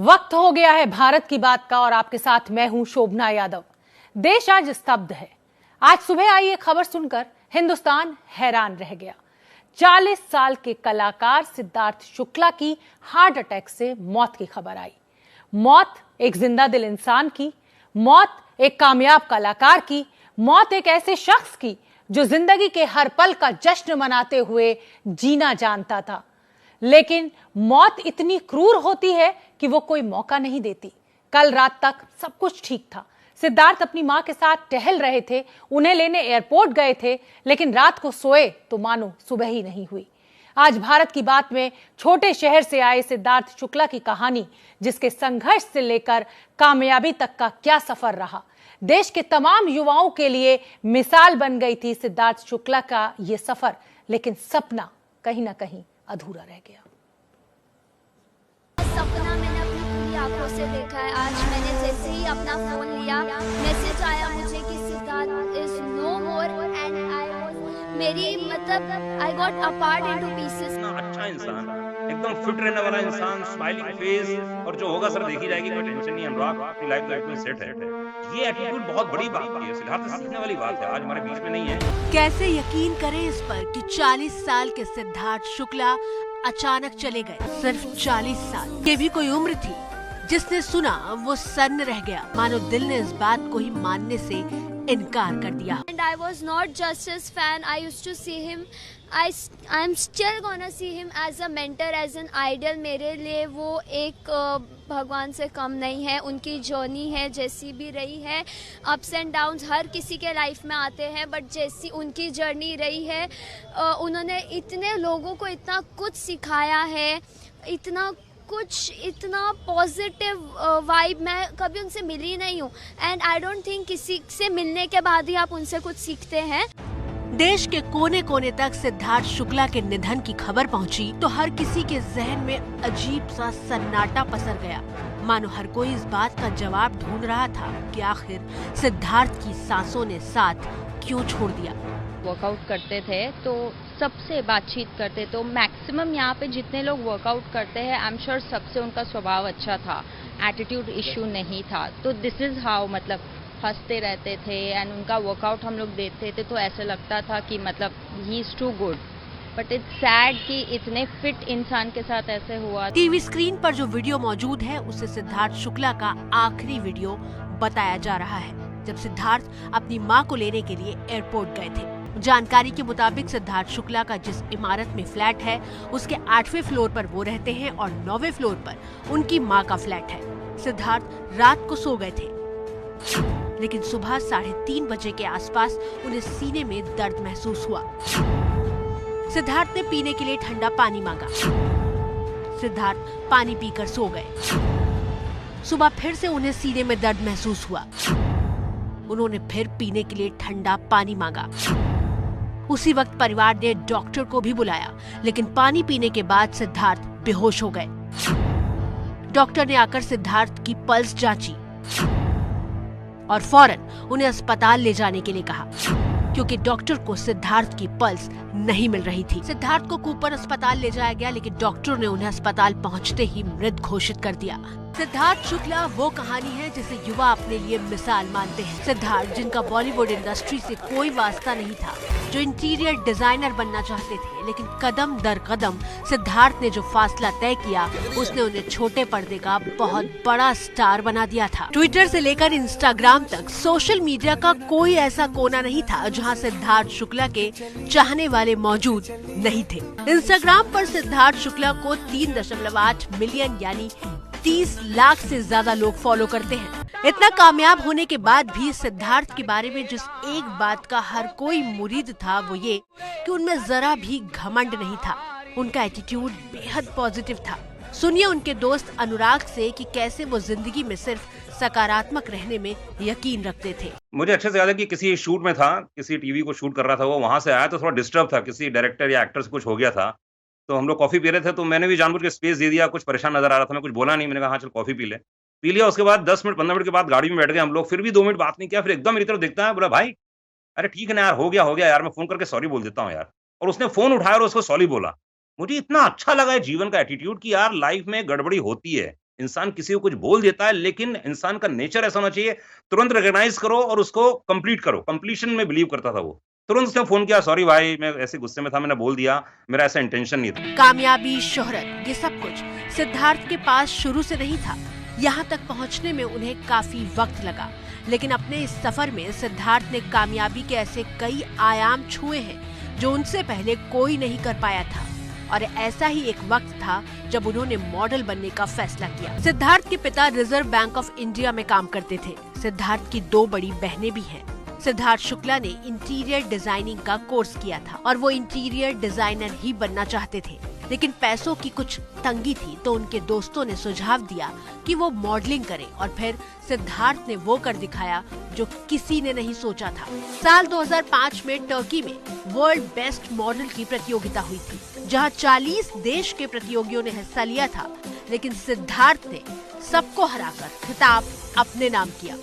वक्त हो गया है भारत की बात का और आपके साथ मैं हूं शोभना यादव। देश आज स्तब्ध है। आज सुबह आई एक खबर सुनकर हिंदुस्तान हैरान रह गया। 40 साल के कलाकार सिद्धार्थ शुक्ला की हार्ट अटैक से मौत की खबर आई। मौत एक जिंदा दिल इंसान की, मौत एक कामयाब कलाकार की, मौत एक ऐसे शख्स की जो जिंदगी के हर पल का जश्न मनाते हुए जीना जानता था। लेकिन मौत इतनी क्रूर होती है कि वो कोई मौका नहीं देती। कल रात तक सब कुछ ठीक था। सिद्धार्थ अपनी मां के साथ टहल रहे थे, उन्हें लेने एयरपोर्ट गए थे, लेकिन रात को सोए तो मानो सुबह ही नहीं हुई। आज भारत की बात में छोटे शहर से आए सिद्धार्थ शुक्ला की कहानी, जिसके संघर्ष से लेकर कामयाबी तक का क्या सफर रहा, देश के तमाम युवाओं के लिए मिसाल बन गई थी सिद्धार्थ शुक्ला का ये सफर। लेकिन सपना कहीं ना कहीं अधूरा रह गया। सपना मैंने अपनी पूरी आंखों से देखा है। आज मैंने जैसे ही अपना फोन लिया, मैसेज आया मुझे कि Siddharth is no more and I got apart into pieces. अच्छा इंसान, एकदम फिट रहने वाला इंसान, स्माइलिंग फेस, और जो होगा सर देखी जाएगी, कोई टेंशन नहीं। अनुराग अपनी लाइफ तो एकदम सेट है। ये एटीट्यूड बहुत बड़ी बात है, सिद्धार्थ से सीखने वाली बात है। आज हमारे बीच में नहीं है। कैसे यकीन करें इस पर कि 40 साल के सिद्धार्थ शुक्ला अचानक चले गए। सिर्फ 40 साल, ये भी कोई उम्र थी। जिसने सुना वो सन्न रह गया, मानो दिल ने इस बात को ही मानने से इनकार कर दिया। And I was not just his fan. I used to see him. I'm still gonna see him as a mentor, as an idol. मेरे लिए वो एक भगवान से कम नहीं है। उनकी जर्नी है, जैसी भी रही है, अप्स एंड डाउन्स हर किसी के लाइफ में आते हैं, बट जैसी उनकी जर्नी रही है, उन्होंने इतने लोगों को इतना कुछ सिखाया है, इतना पॉजिटिव वाइब मैं कभी उनसे मिली नहीं हूँ। एंड आई डोंट थिंक किसी से मिलने के बाद ही आप उनसे कुछ सीखते हैं। देश के कोने कोने तक सिद्धार्थ शुक्ला के निधन की खबर पहुंची तो हर किसी के जहन में अजीब सा सन्नाटा पसर गया, मानो हर कोई इस बात का जवाब ढूंढ रहा था कि आखिर सिद्धार्थ की सांसों ने साथ क्यों छोड़ दिया। वर्कआउट करते थे तो सबसे बातचीत करते, तो मैक्सिमम यहाँ पे जितने लोग वर्कआउट करते हैं, आई एम श्योर सबसे उनका स्वभाव अच्छा था, एटीट्यूड इशू नहीं था। तो दिस इज हाउ, मतलब हंसते रहते थे एंड उनका वर्कआउट हम लोग देखते थे तो ऐसा लगता था कि मतलब ही is too good. But it's sad कि इतने फिट इंसान के साथ ऐसे हुआ। टीवी स्क्रीन पर जो वीडियो मौजूद है उसे सिद्धार्थ शुक्ला का आखिरी वीडियो बताया जा रहा है, जब सिद्धार्थ अपनी मां को लेने के लिए एयरपोर्ट गए थे। जानकारी के मुताबिक सिद्धार्थ शुक्ला का जिस इमारत में फ्लैट है उसके 8वें फ्लोर पर वो रहते हैं और 9वें फ्लोर पर उनकी मां का फ्लैट है। सिद्धार्थ रात को सो गए थे, लेकिन सुबह 3:30 बजे के आसपास उन्हें सीने में दर्द महसूस हुआ। सिद्धार्थ ने पीने के लिए ठंडा पानी मांगा। सिद्धार्थ पानी पीकर सो गए। सुबह फिर से उन्हें सीने में दर्द महसूस हुआ। उन्होंने फिर पीने के लिए ठंडा पानी मांगा। उसी वक्त परिवार ने डॉक्टर को भी बुलाया, लेकिन पानी पीने के बाद सिद्धार्थ बेहोश हो गए। डॉक्टर ने आकर सिद्धार्थ की पल्स जांची और फौरन उन्हें अस्पताल ले जाने के लिए कहा, क्योंकि डॉक्टर को सिद्धार्थ की पल्स नहीं मिल रही थी। सिद्धार्थ को कूपर अस्पताल ले जाया गया, लेकिन डॉक्टर ने उन्हें अस्पताल पहुंचते ही मृत घोषित कर दिया। सिद्धार्थ शुक्ला वो कहानी है जिसे युवा अपने लिए मिसाल मानते हैं। सिद्धार्थ, जिनका बॉलीवुड इंडस्ट्री से कोई वास्ता नहीं था, जो इंटीरियर डिजाइनर बनना चाहते थे, लेकिन कदम दर कदम सिद्धार्थ ने जो फासला तय किया उसने उन्हें छोटे पर्दे का बहुत बड़ा स्टार बना दिया था। ट्विटर से लेकर इंस्टाग्राम तक सोशल मीडिया का कोई ऐसा कोना नहीं था जहां सिद्धार्थ शुक्ला के चाहने वाले मौजूद नहीं थे। इंस्टाग्राम पर सिद्धार्थ शुक्ला को 3.8 मिलियन यानी 30 लाख से ज्यादा लोग फॉलो करते हैं। इतना कामयाब होने के बाद भी सिद्धार्थ के बारे में जिस एक बात का हर कोई मुरीद था वो ये कि उनमें जरा भी घमंड नहीं था। उनका एटीट्यूड बेहद पॉजिटिव था। सुनिए उनके दोस्त अनुराग से कि कैसे वो जिंदगी में सिर्फ सकारात्मक रहने में यकीन रखते थे। मुझे अच्छे से याद है कि किसी शूट में था, किसी टीवी को शूट कर रहा था, वो वहां से आया तो थोड़ा डिस्टर्ब था, किसी डायरेक्टर या एक्टर से कुछ हो गया था। तो हम लोग कॉफी पी रहे थे, तो मैंने भी जानबूझ के स्पेस दे दिया। कुछ परेशान नजर आ रहा था, मैं कुछ बोला नहीं, मैंने कहा हाँ चल कॉफी पी लिया। उसके बाद 10 मिनट 15 मिनट के बाद गाड़ी में बैठ गए हम लोग, फिर भी 2 मिनट बात नहीं किया। फिर एकदम मेरी तरफ देखता है, बोला भाई अरे ठीक है ना यार, हो गया यार, मैं फोन करके सॉरी बोल देता हूँ यार। और उसने फोन उठाया और उसको सॉरी बोला। मुझे इतना अच्छा लगा है जीवन का एटीट्यूड कि यार लाइफ में गड़बड़ी होती है, इंसान किसी को कुछ बोल देता है, लेकिन इंसान का नेचर ऐसा होना चाहिए, तुरंत रिकॉग्नाइज़ करो और उसको कंप्लीट करो। कंप्लीशन में बिलीव करता था वो। तुरंत उसने फ़ोन किया, "सॉरी भाई, मैं ऐसे गुस्से में था, मैंने बोल दिया, मेरा ऐसा इंटेंशन नहीं था।" कामयाबी, शोहरत, ये सब कुछ सिद्धार्थ के पास शुरू से नहीं था। यहाँ तक पहुँचने में उन्हें काफी वक्त लगा, लेकिन अपने इस सफर में सिद्धार्थ ने कामयाबी के ऐसे कई आयाम छुए हैं जो उनसे पहले कोई नहीं कर पाया था। और ऐसा ही एक वक्त था जब उन्होंने मॉडल बनने का फैसला किया। सिद्धार्थ के पिता रिजर्व बैंक ऑफ इंडिया में काम करते थे। सिद्धार्थ की 2 बड़ी बहनें भी हैं। सिद्धार्थ शुक्ला ने इंटीरियर डिजाइनिंग का कोर्स किया था और वो इंटीरियर डिजाइनर ही बनना चाहते थे, लेकिन पैसों की कुछ तंगी थी, तो उनके दोस्तों ने सुझाव दिया कि वो मॉडलिंग करें और फिर सिद्धार्थ ने वो कर दिखाया जो किसी ने नहीं सोचा था। साल 2005 में टर्की में वर्ल्ड बेस्ट मॉडल की प्रतियोगिता हुई थी, जहां 40 देश के प्रतियोगियों ने हिस्सा लिया था, लेकिन सिद्धार्थ ने सबको हराकर खिताब अपने नाम किया।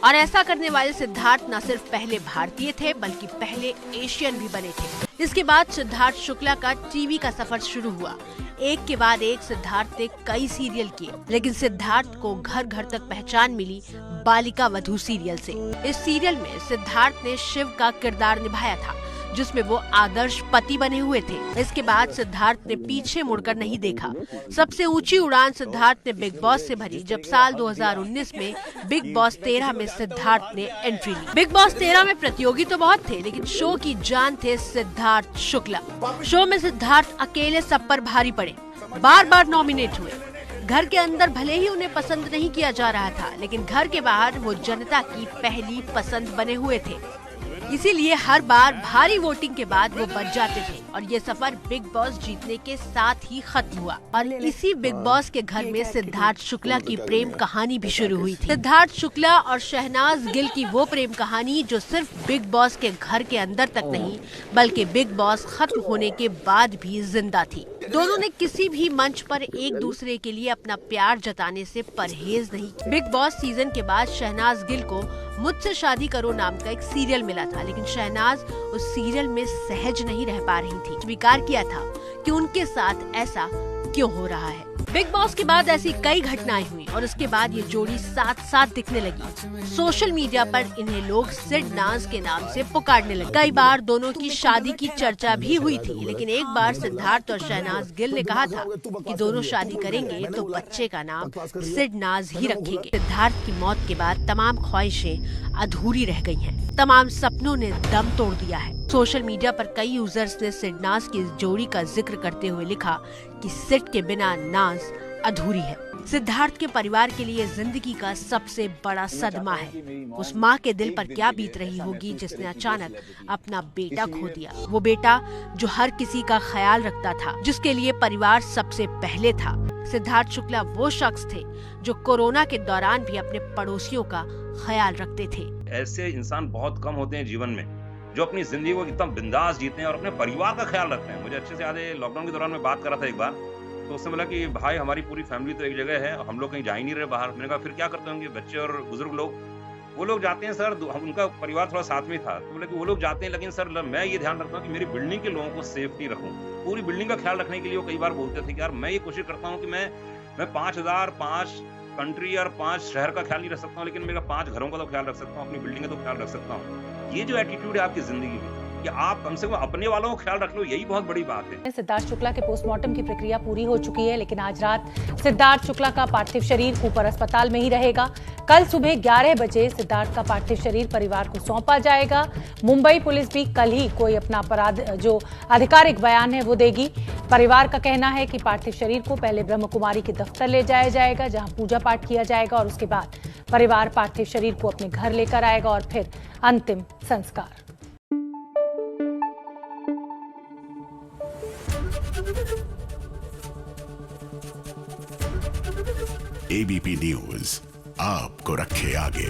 और ऐसा करने वाले सिद्धार्थ न सिर्फ पहले भारतीय थे, बल्कि पहले एशियन भी बने थे। इसके बाद सिद्धार्थ शुक्ला का टीवी का सफर शुरू हुआ। एक के बाद एक सिद्धार्थ ने कई सीरियल किए, लेकिन सिद्धार्थ को घर घर तक पहचान मिली बालिका वधू सीरियल से। इस सीरियल में सिद्धार्थ ने शिव का किरदार निभाया था, जिसमें वो आदर्श पति बने हुए थे। इसके बाद सिद्धार्थ ने पीछे मुड़कर नहीं देखा। सबसे ऊंची उड़ान सिद्धार्थ ने बिग बॉस से भरी, जब साल 2019 में बिग बॉस 13 में सिद्धार्थ ने एंट्री ली। बिग बॉस 13 में प्रतियोगी तो बहुत थे, लेकिन शो की जान थे सिद्धार्थ शुक्ला। शो में सिद्धार्थ अकेले सब पर भारी पड़े, बार बार नॉमिनेट हुए। घर के अंदर भले ही उन्हें पसंद नहीं किया जा रहा था, लेकिन घर के बाहर वो जनता की पहली पसंद बने हुए थे। इसीलिए हर बार भारी वोटिंग के बाद वो बच जाते थे और ये सफर बिग बॉस जीतने के साथ ही खत्म हुआ। और इसी बिग बॉस के घर में सिद्धार्थ शुक्ला की प्रेम कहानी भी शुरू हुई थी। सिद्धार्थ शुक्ला और शहनाज गिल की वो प्रेम कहानी जो सिर्फ बिग बॉस के घर के अंदर तक नहीं, बल्कि बिग बॉस खत्म होने के बाद भी जिंदा थी। दोनों ने किसी भी मंच पर एक दूसरे के लिए अपना प्यार जताने से परहेज नहीं किया। बिग बॉस सीजन के बाद शहनाज गिल को मुझसे शादी करो नाम का एक सीरियल मिला था, लेकिन शहनाज उस सीरियल में सहज नहीं रह पा रही थी। स्वीकार किया था कि उनके साथ ऐसा क्यों हो रहा है। बिग बॉस के बाद ऐसी कई घटनाएं हुई और उसके बाद ये जोड़ी साथ साथ दिखने लगी। सोशल मीडिया पर इन्हें लोग सिड नाज के नाम से पुकारने लगे। कई बार दोनों की शादी की चर्चा भी हुई थी, लेकिन एक बार सिद्धार्थ और शहनाज गिल ने कहा था कि दोनों शादी करेंगे तो बच्चे का नाम सिड नाज ही रखेंगे। सिद्धार्थ की मौत के बाद तमाम ख्वाहिशें अधूरी रह गई हैं। तमाम सपनों ने दम तोड़ दिया है। सोशल मीडिया पर कई यूजर्स ने सिड नाज की इस जोड़ी का जिक्र करते हुए लिखा कि सिड के बिना नाज अधूरी है। सिद्धार्थ के परिवार के लिए जिंदगी का सबसे बड़ा सदमा है। उस माँ के दिल पर क्या बीत रही होगी जिसने अचानक अपना बेटा खो दिया। वो बेटा जो हर किसी का ख्याल रखता था, जिसके लिए परिवार सबसे पहले था। सिद्धार्थ शुक्ला वो शख्स थे जो कोरोना के दौरान भी अपने पड़ोसियों का ख्याल रखते थे। ऐसे इंसान बहुत कम होते हैं जीवन में जो अपनी जिंदगी को एकदम बिंदास जीते हैं और अपने परिवार का ख्याल रखते हैं। मुझे अच्छे से याद है, लॉकडाउन के दौरान मैं बात कर रहा था एक बार, तो उसने बोला कि भाई हमारी पूरी फैमिली तो एक जगह है, हम लोग कहीं जा ही नहीं रहे बाहर। मैंने कहा फिर क्या करते होंगे बच्चे और बुजुर्ग लोग? वो लोग जाते हैं सर, उनका परिवार थोड़ा साथ में था, तो बोले कि वो लोग जाते हैं, लेकिन सर मैं ये ध्यान रखता हूँ कि मेरी बिल्डिंग के लोगों को सेफ्टी रखूँ। पूरी बिल्डिंग का ख्याल रखने के लिए वो कई बार बोलते थे कि यार मैं ये कोशिश करता हूँ कि मैं 5000 5 कंट्री और 5 शहर का ख्याल नहीं रख सकता हूँ, लेकिन मेरा 5 घरों का तो ख्याल रख सकता हूँ, अपनी बिल्डिंग का तो ख्याल रख सकता हूँ। ये जो एटीट्यूड है आपकी जिंदगी में कि आप कम से कम अपने वालों को ख्याल रख लो, यही बहुत बड़ी बात है। सिद्धार्थ शुक्ला के पोस्टमार्टम की प्रक्रिया पूरी हो चुकी है, लेकिन आज रात सिद्धार्थ शुक्ला का पार्थिव शरीर कूपर अस्पताल में ही रहेगा। कल सुबह 11 बजे सिद्धार्थ का पार्थिव शरीर परिवार को सौंपा जाएगा। मुंबई पुलिस भी कल ही कोई अपना जो आधिकारिक बयान है वो देगी। परिवार का कहना है कि पार्थिव शरीर को पहले ब्रह्म कुमारी के दफ्तर ले जाया जाएगा, जहां पूजा पाठ किया जाएगा, और उसके बाद परिवार पार्थिव शरीर को अपने घर लेकर आएगा और फिर अंतिम संस्कार। एबीपी न्यूज आपको रखे आगे।